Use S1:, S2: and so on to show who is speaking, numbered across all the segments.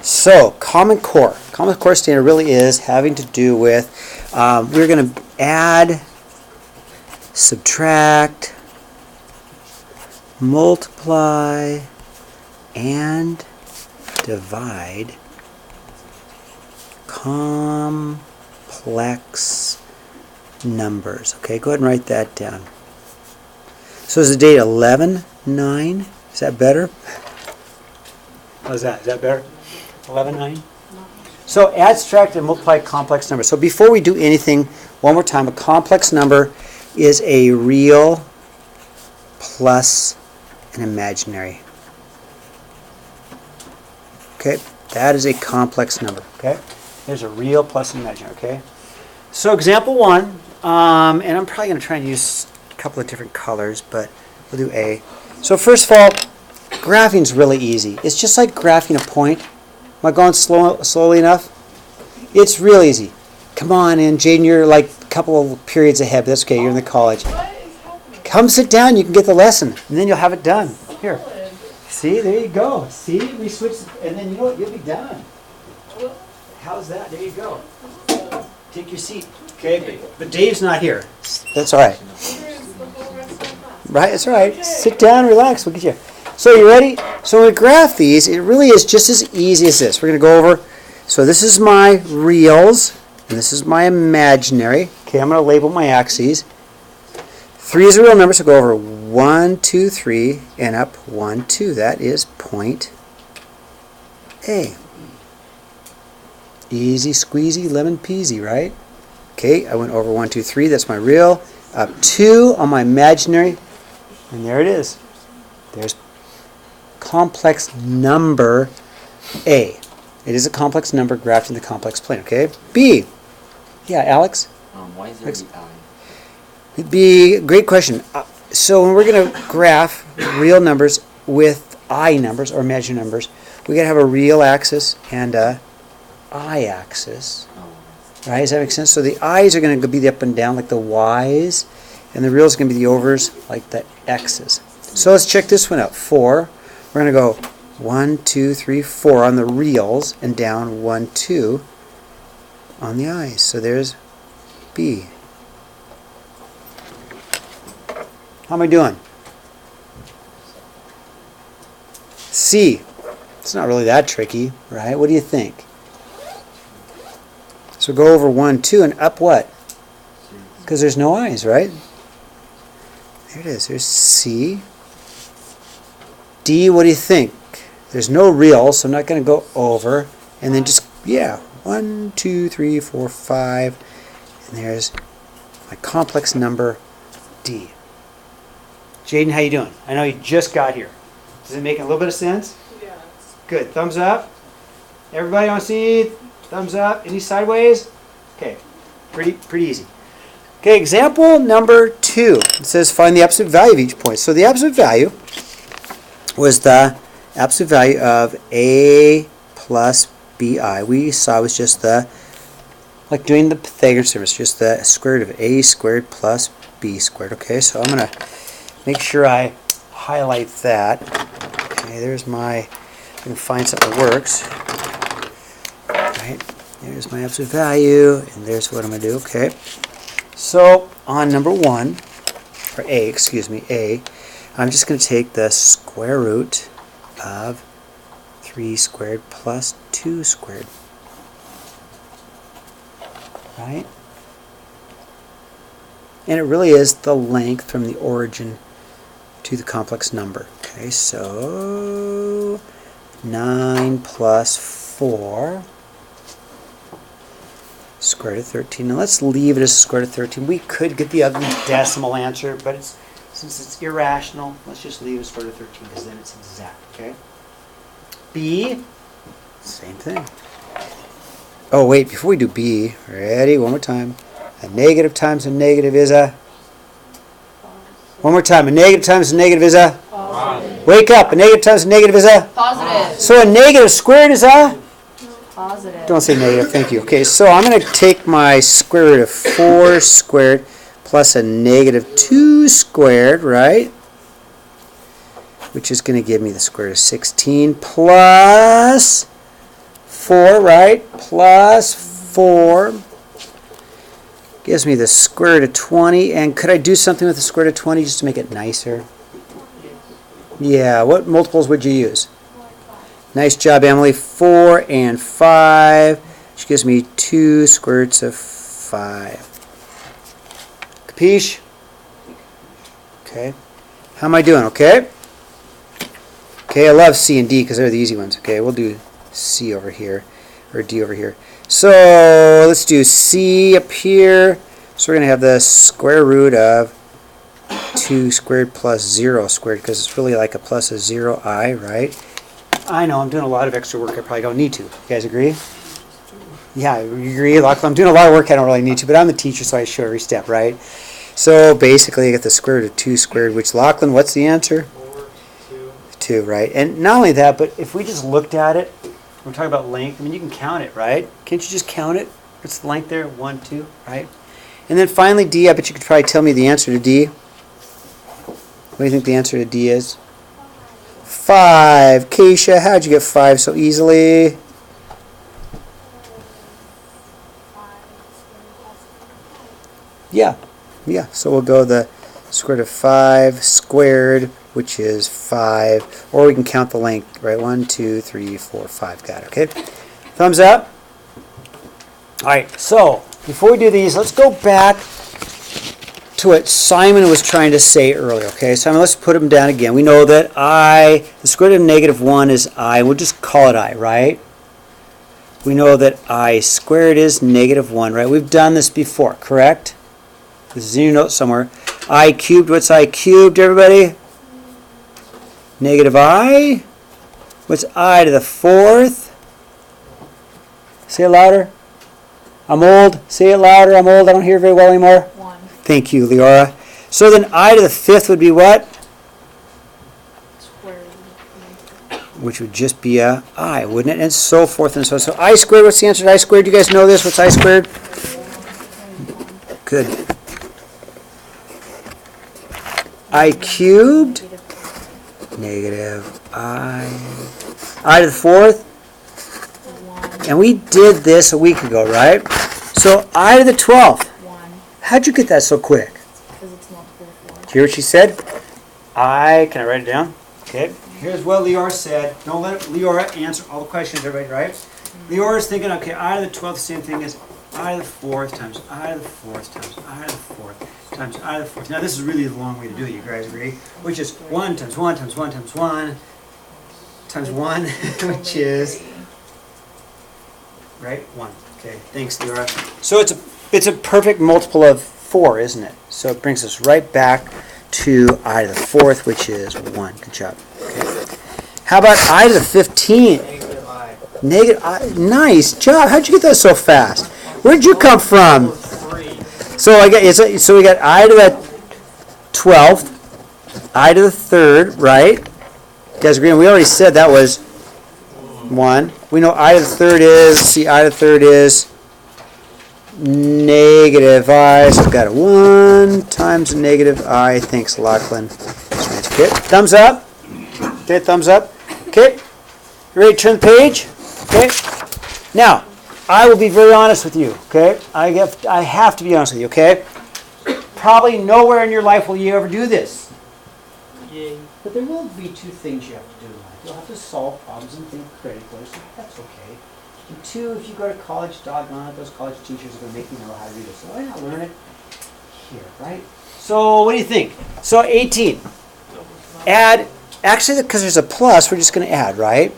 S1: So, Common Core. Common Core standard really is having to do with, we're going to add, subtract, multiply, and divide complex numbers. Okay, go ahead and write that down. So is the date 11/9? Is that better? How's that? Is that better? 11/9? So add, subtract, and multiply complex numbers. So before we do anything, one more time, a complex number is a real plus an imaginary. Okay, that is a complex number. Okay, there's a real plus an imaginary. Okay, so example 1, and I'm probably going to try and use a couple of different colors, but we'll do A. So first of all, graphing is really easy. It's just like graphing a point. Am I going slowly enough? It's real easy. Come on in, Jaden, you're like a couple of periods ahead, but that's okay, you're in the college. Come sit down, you can get the lesson, and then you'll have it done. Here. See, there you go. See, we switched, and then you know what, you'll be done. How's that? There you go. Take your seat. Okay, but Dave's not here. That's all right. Right, that's all right. Sit down, relax, we'll get you. So you ready? So when we graph these, it really is just as easy as this. We're going to go over, so this is my reals, and this is my imaginary. Okay, I'm going to label my axes. 3 is a real number, so go over 1, 2, 3, and up 1, 2. That is point A. Easy squeezy, lemon peasy, right? Okay, I went over 1, 2, 3. That's my real. Up 2 on my imaginary, and there it is. There's complex number A. It is a complex number graphed in the complex plane, okay? B. Yeah, Alex?
S2: Why is there the I?
S1: B, great question. So when we're going to graph real numbers with I numbers or imaginary numbers, we got to have a real axis and a I axis. Right? Does that make sense? So the I's are going to be the up and down like the Y's, and the reals are going to be the overs like the X's. So let's check this one out. 4. We're going to go 1, 2, 3, 4 on the reals and down 1, 2 on the I's. So there's B. How am I doing? C. It's not really that tricky, right? What do you think? So go over 1, 2 and up what? Because there's no I's, right? There it is. There's C. D, what do you think? There's no real, so I'm not going to go over. And then just, yeah, 1, 2, 3, 4, 5. And there's my complex number D. Jaden, how you doing? I know you just got here. Does it make a little bit of sense?
S3: Yeah.
S1: Good. Thumbs up. Everybody want to see? Thumbs up. Any sideways? Okay. Pretty easy. Okay, example number 2. It says find the absolute value of each point. So the absolute value was the absolute value of A plus BI. We saw it was just the, like doing the Pythagoras theorem, just the square root of A squared plus B squared. Okay, so I'm going to make sure I highlight that. Okay, there's my, I can find something that works. Right, there's my absolute value, and there's what I'm going to do. Okay, so on number 1, or A, excuse me, A, I'm just going to take the square root of 3 squared plus 2 squared. Right? And it really is the length from the origin to the complex number. Okay, so 9 plus 4 square root of 13. Now let's leave it as square root of 13. We could get the ugly decimal answer, but since it's irrational, let's just leave it as square root of 13 because then it's exact. Okay. B, same thing. Oh wait, before we do B, ready? One more time. A negative times a negative is a. One more time. A negative times a negative is a.
S3: Positive.
S1: Wake up. A negative times a negative is a.
S3: Positive.
S1: So a negative squared is a.
S3: Positive.
S1: Don't say negative. Thank you. Okay, so I'm going to take my square root of 4 squared plus a negative 2 squared, right? Which is going to give me the square root of 16 plus 4, right? Plus 4 gives me the square root of 20. And could I do something with the square root of 20 just to make it nicer? Yeah, what multiples would you use? Nice job, Emily. 4 and 5, which gives me 2 square roots of 5. Capiche? Okay. How am I doing? Okay? Okay, I love C and D because they're the easy ones. Okay, we'll do C over here, or D over here. So let's do C up here. So we're going to have the square root of 2 squared plus 0 squared, because it's really like a plus of 0I, right? I know, I'm doing a lot of extra work I probably don't need to. You guys agree? Yeah, you agree, Lachlan? I'm doing a lot of work I don't really need to, but I'm the teacher, so I show every step, right? So basically, I get the square root of 2 squared, which, Lachlan, what's the answer? 2, right? And not only that, but if we just looked at it, we're talking about length, I mean, you can count it, right? Can't you just count it? What's the length there? 1, 2, right? And then finally, D, I bet you could probably tell me the answer to D. What do you think the answer to D is? 5. Keisha, how'd you get 5 so easily? Yeah. So we'll go the square root of 5 squared, which is 5. Or we can count the length, right? 1, 2, 3, 4, 5. Got it, okay? Thumbs up. All right, so before we do these, let's go back to what Simon was trying to say earlier, okay? Simon, let's put them down again. We know that the square root of negative 1 is I. We'll just call it I, right? We know that I squared is negative 1, right? We've done this before, correct? This is in your notes somewhere. I cubed, what's I cubed, everybody? Negative I. What's I to the 4th? Say it louder. I'm old. Say it louder. I'm old. I don't hear very well anymore.
S3: 1.
S1: Thank you, Leora. So then I to the 5th would be what?
S3: Square root.
S1: Which would just be a I, wouldn't it? And so forth and so on. So I squared, what's the answer to I squared? Do you guys know this? What's I squared? Good. I cubed. Negative I. I to the 4th.
S3: 1.
S1: And we did this a week ago, right? So I to the 12th.
S3: 1.
S1: How'd you get that so quick?
S3: Because it's multiple of 4.
S1: Do you hear what she said? Can I write it down? Okay. Here's what Leora said. Don't let Leora answer all the questions, everybody, right? Leora's thinking, okay, I to the 12th, same thing as I to the 4th times I to the 4th times I to the 4th times I to the 4th. Now this is really a long way to do it, you guys agree? Which is 1 times 1 times 1 times 1 times 1, which is, right, 1. Okay, thanks, Leora. So it's a perfect multiple of 4, isn't it? So it brings us right back to I to the 4th, which is 1. Good job. Okay. How about I to the 15th?
S2: Negative I.
S1: Negative I. Nice job. How'd you get that so fast? Where'd you come from?
S2: 3.
S1: So we got I to the 12th, I to the 3rd, right? You guys agree? We already said that was 1. We know I to the 3rd is, I to the 3rd is negative I. So we've got a 1 times negative I. Thanks, Lachlan. Okay, thumbs up. Okay, thumbs up. Okay, you ready to turn the page? Okay. Now, I will be very honest with you, okay? I have to be honest with you, okay? Probably nowhere in your life will you ever do this.
S2: Yay.
S1: But there will be 2 things you have to do in life. You'll have to solve problems and think critically, so that's okay. And 2, if you go to college, doggone it, those college teachers are going to make you know how to do this. So why not learn it here, right? So what do you think? So 18. Add, actually, because there's a plus, we're just going to add, right?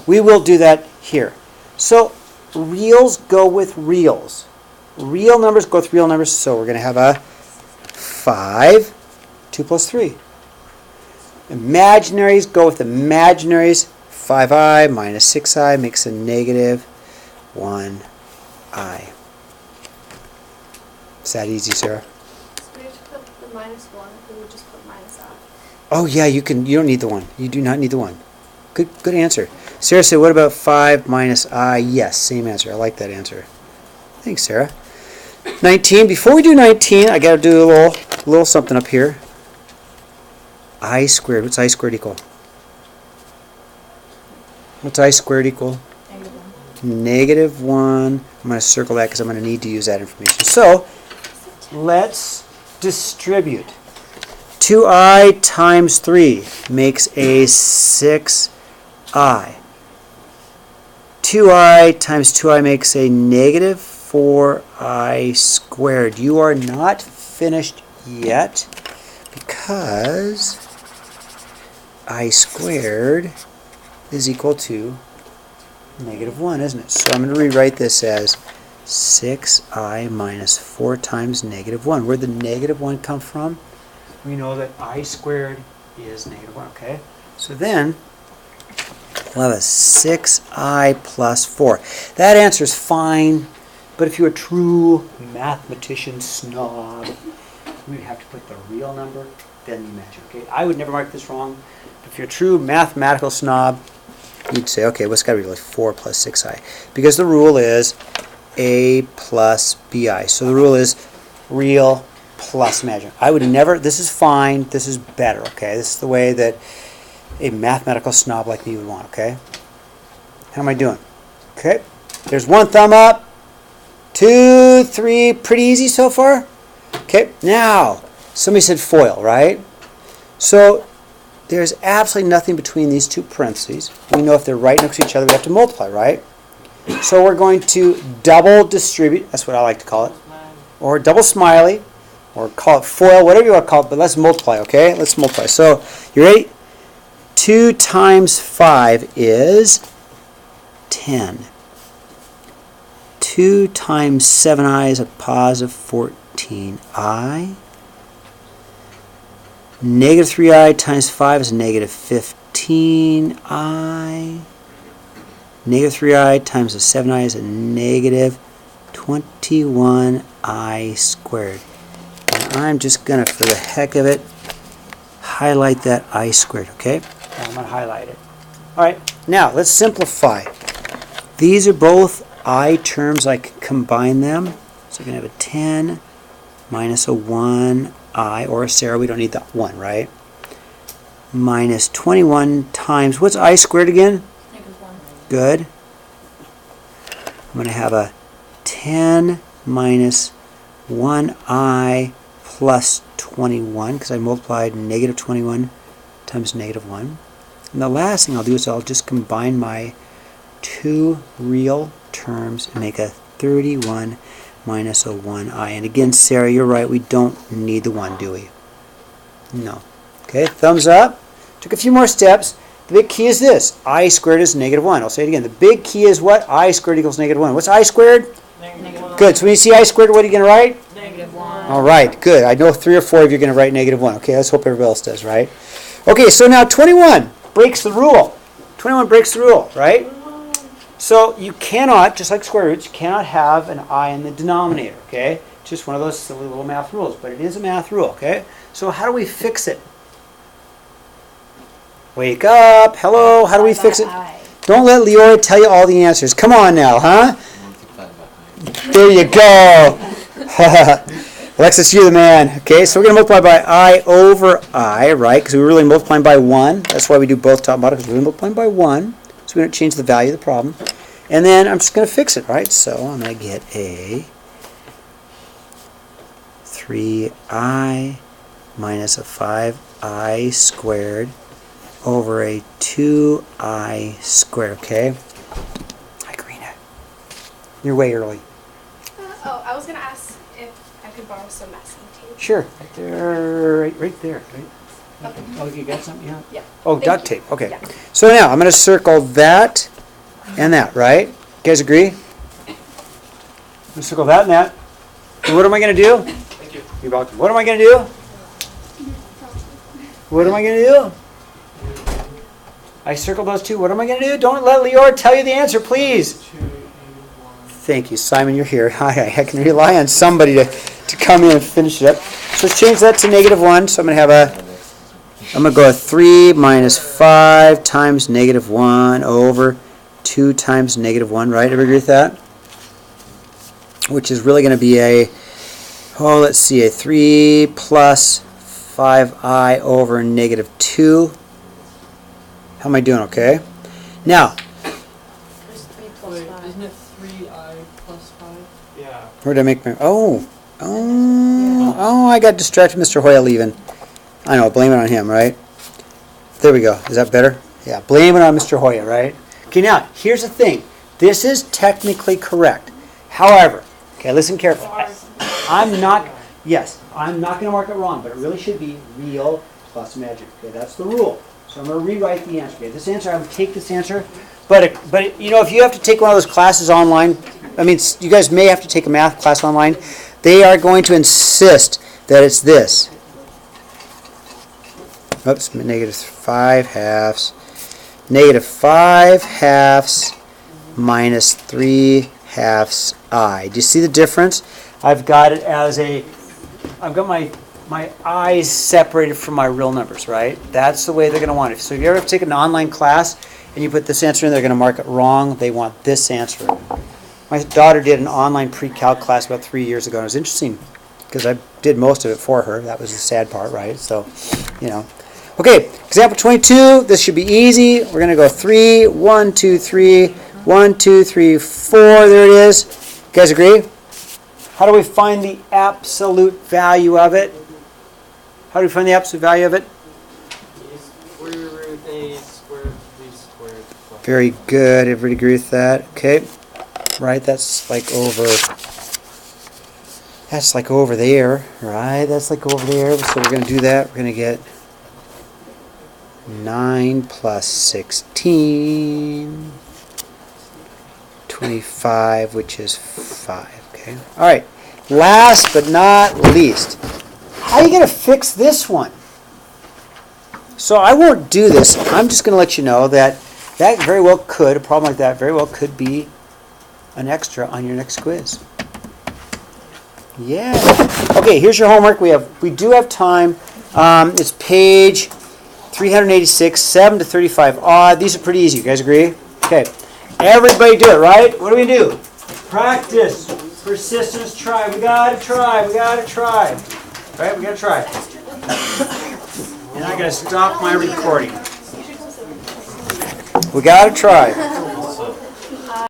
S1: We will do that here. So reals go with reals. Real numbers go with real numbers, so we're going to have a 5, 2 plus 3. Imaginaries go with imaginaries. 5i minus 6i makes a negative 1i. Is that easy, Sarah?
S4: So we have to put the minus 1, we would just put minus I.
S1: Oh yeah, you don't need the 1. You do not need the 1. Good answer. Sarah said, what about 5 minus I? Yes, same answer. I like that answer. Thanks, Sarah. 19. Before we do 19, I got to do a little something up here. I squared. What's I squared equal? What's I squared equal? negative 1. I'm going to circle that because I'm going to need to use that information. So let's distribute. 2i times 3 makes a 6i. 2i times 2i makes a negative 4i squared. You are not finished yet because I squared is equal to negative 1, isn't it? So I'm going to rewrite this as 6i minus 4 times negative 1. Where'd the negative 1 come from? We know that I squared is negative 1, okay? So then we'll have a 6i plus 4. That answer is fine, but if you're a true mathematician snob, we'd have to put the real number, then the imaginary, okay? I would never mark this wrong. If you're a true mathematical snob, you'd say, okay, what's got to be really 4 plus 6i? Because the rule is a plus bi. So the rule is real plus imaginary. I would never, this is fine, this is better, okay? This is the way that a mathematical snob like me would want, okay? How am I doing? Okay, there's 1 thumb up, 2, 3, pretty easy so far. Okay, now, somebody said FOIL, right? So there's absolutely nothing between these two parentheses. We know if they're right next to each other, we have to multiply, right? So we're going to double distribute, that's what I like to call it, or double smiley, or call it FOIL, whatever you want to call it, but let's multiply, okay? Let's multiply. So, you ready? 2 times 5 is 10. 2 times 7i is a positive 14i. Negative 3i times 5 is negative 15i. Negative 3i times a 7i is a negative 21i squared. And I'm just going to, for the heck of it, highlight that I squared, okay? And I'm going to highlight it. All right, now let's simplify. These are both I terms. I can combine them. So we're going to have a 10 minus a 1i, or a Sarah, we don't need that 1, right? Minus 21 times, what's I squared again?
S3: Negative 1.
S1: Good. I'm going to have a 10 minus 1i plus 21, because I multiplied negative 21 times negative 1. And the last thing I'll do is I'll just combine my two real terms and make a 31 minus a 1i. And again, Sarah, you're right, we don't need the 1, do we? No. Okay, thumbs up. Took a few more steps. The big key is this. I squared is negative 1. I'll say it again. The big key is what? I squared equals negative 1. What's I squared?
S3: Negative 1.
S1: Good. So when you see I squared, what are you going to write?
S3: Negative 1.
S1: All right, good. I know 3 or 4 of you are going to write negative 1. Okay, let's hope everybody else does, right? Okay, so now 21 breaks the rule. 21 breaks the rule, right? So you cannot, just like square roots, you cannot have an I in the denominator, okay? Just one of those silly little math rules, but it is a math rule, okay? So how do we fix it? Wake up. Hello, how do we fix it? Don't let Leora tell you all the answers. Come on now, huh? There you go. Alexis, you're the man. Okay, so we're going to multiply by I over I, right? Because we're really multiplying by 1. That's why we do both top and bottom, because we're multiplying by 1. So we don't change the value of the problem. And then I'm just going to fix it, right? So I'm going to get a 3i minus a 5i squared over a 2i squared, okay? Hi, Karina. You're way early.
S4: I was going to ask if I could borrow some masking tape.
S1: Sure. Right there. Right there. Right.
S4: Okay.
S1: Oh, you got something? Yeah.
S4: Yeah.
S1: Oh,
S4: Thank
S1: duct
S4: you.
S1: tape. Okay.
S4: Yeah.
S1: So now I'm going to circle that and that, right? You guys agree? I'm going to circle that and that. And what am I going to do?
S2: Thank you.
S1: You're welcome. What am I going to do? What am I going to do? I circled those two. What am I going to do? Don't let Leora tell you the answer, please.
S2: 281.
S1: Thank you, Simon. You're here. Hi. I can rely on somebody to come in and finish it up. So let's change that to negative 1. So I'm going to have I'm going to go 3 minus 5 times negative 1 over 2 times negative 1, right? Everybody agree with that? Which is really going to be a 3 plus 5i over negative 2. How am I doing, okay? Now,
S3: There's 3 plus
S2: Wait,
S3: 5.
S2: isn't it 3I plus 5? Yeah.
S1: Where did I make my, I got distracted, Mr. Hoyle leaving. I know, blame it on him, right? There we go. Is that better? Yeah, blame it on Mr. Hoya, right? Okay, now, here's the thing. This is technically correct. However, okay, listen carefully. I'm not going to mark it wrong, but it really should be real plus imaginary. Okay, that's the rule. So I'm going to rewrite the answer. Okay, this answer, I would take this answer, but you know, if you have to take one of those classes online, I mean, you guys may have to take a math class online, they are going to insist that it's this. Oops, -5/2. -5/2 minus 3/2 I. Do you see the difference? I've got it as I've got my i's separated from my real numbers, right? That's the way they're going to want it. So if you ever take an online class and you put this answer in, they're going to mark it wrong. They want this answer. My daughter did an online pre-calc class about 3 years ago, and it was interesting because I did most of it for her. That was the sad part, right? So, you know. Okay, example 22. This should be easy. We're going to go 3, 1, 2, 3, 1, 2, 3, 4. There it is. You guys agree? How do we find the absolute value of it? How do we find the absolute value of it?
S2: Square root A squared B squared plus.
S1: Very good. Everybody agree with that? Okay. Right, that's like over there, right? That's like over there. So we're going to do that. We're going to get 9 plus 16, 25, which is 5. Okay. All right. Last but not least, how are you going to fix this one? So I won't do this. I'm just going to let you know that very well could, a problem like that very well could be an extra on your next quiz. Yeah. Okay, here's your homework. We do have time. It's page 386, 7 to 35 odd. These are pretty easy. You guys agree? Okay. Everybody do it, right? What do we do? Practice. Persistence. Try. We gotta try. We gotta try. Right? We gotta try. And I gotta stop my recording. We gotta try.